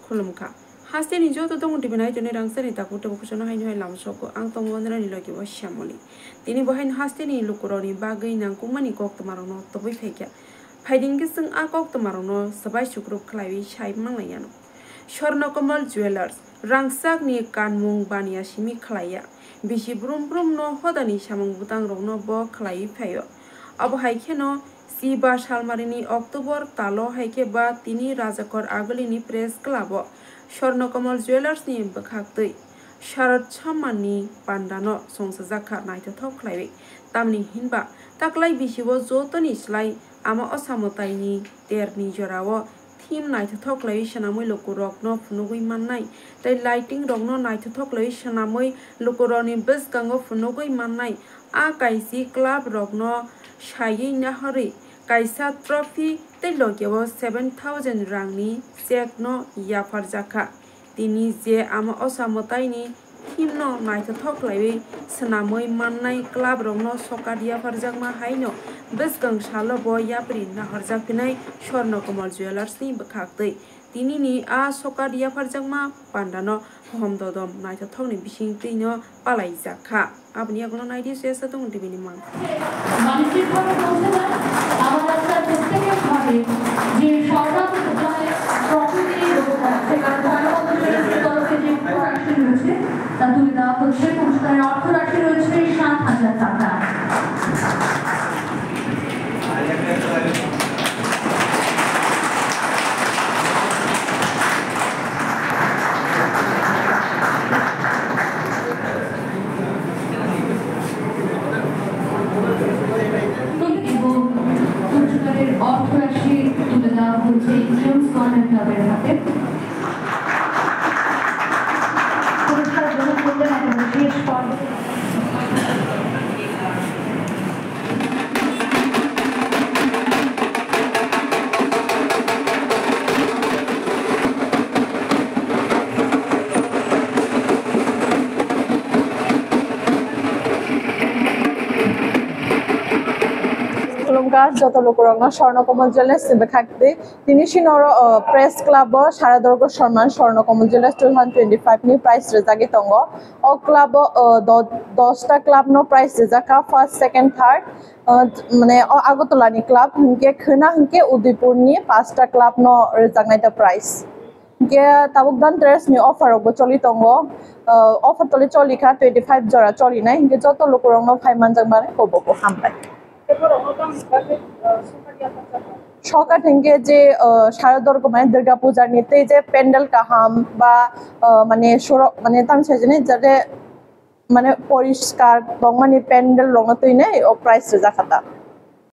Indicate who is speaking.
Speaker 1: खुलुमखा हास्टेनि जत दङ टिबिनाय जने रांसानि ताकु तबु कुसनो हायनो हाय लामसको आं तंगवनरानि लगिबो श्यामली तिनि बहायन हास्टेनि लुकुरनि बागै नांकुमानि कक्तमारनो तबै फैक्या फाइदिंगे जों आ कक्तमारनो सबाय सुक्रुब खलायि साइब मांलायानो स्वर्णकमल ज्वेलार्स रांसाकनि कानमुं बानिया सिमि खलाया बिसि ब्रुम ब्रुम न हदानि सामं बुतां रौनो ब खलायि फायो अब हायखेनो सिबा सालमारिनि अक्टोबर तालो हायखे बा तिनि राजाकर आगलिनि प्रेस क्लाब स्वर्णकमल ज्वेलार्सनि बखाक्तै शरद सम्माननि पान्डानो संसाजाखा नायथाव खलायि तामनि हिनबा ताक्लाय बिसिबो जतनि स्लाय आमा असामतायनि तेरनि जरावो थीम नायथाव खलायि सनामै लुकुरकनो फुनुगै माननाय तै लाइटिंग रकनो नायथाव खलायि सनामै लुकुरनि बिसगांगो फुनुगै माननाय आ कायसि क्लाब रकनो सायै नाहरै कायसा ट्रफी तै लगियावो 7,000 रांनि चेक न याफार जाखा तिनि जे आमा असामतायनि थीम न नायथाव खलायि सनामै माननाय क्लाब रकनो सकाद याफार जागमा हायनो बिसगां सालो ब याप्रि नाहर जाफिनाय स्वर्णकमल ज्वेलार्सनि बखाक्तै तिनिनि आ सकाद याफार जागमा पान्डानो हमददम नायथावनि बिसिंतैनो पालाय जाखा আপনি এখনো নাইডি শেষ তো উন্টি বিনি মান
Speaker 2: মানসিকভাবে বলতে না আমাদের একটা প্রত্যেকের ভাবে যে সরকার প্রকৃতি সেখানে ধর্মবন্ধের তরফে যে রাশি রয়েছে তা তুলে দেওয়া হচ্ছে পুরস্কারের অর্থ রাশি রয়েছে 7,000 টাকা অর্থরাশি তুলে দেওয়া হচ্ছে ইন্স্যুরেন্স কর্নার ক্লাবের হাতে পুরস্কার গ্রহণ করলেন একেবারে শেষ পর্বে
Speaker 3: যত লোকরঙ্গ স্বর্ণকমল জুয়েলার্স বেখাক্তে তিনি সিনর প্রেস ক্লাব সারাদর্গ সম্মান স্বর্ণকমল জুয়েলার্স 2025 নি প্রাইস রেজাগি তঙ্গ ও ক্লাব 10টা ক্লাব নো প্রাইস রেজাকা ফার্স্ট সেকেন্ড থার্ড মানে আগতলানি ক্লাব হিংকে খনা হিংকে উদয়পুরনি 5টা ক্লাব নো রেজাগনাইতা প্রাইস গে তাবুকদান ট্রেস নি অফার অব চলি তঙ্গ অফার তলি চলিখা 25 জরা চলি নাই হিংকে যত লোকরঙ্গ ফাইমান জাগমারে কবকো হামপাই সরকার থেকে যে শারদর্গ মানে দুর্গা পূজার নিতে যে প্যান্ডেল কাহাম বা মানে মানে তাম সেজনে যাতে মানে পরিষ্কার মানে প্যান্ডেল রঙ তৈনে ও প্রাইস রেজা খাতা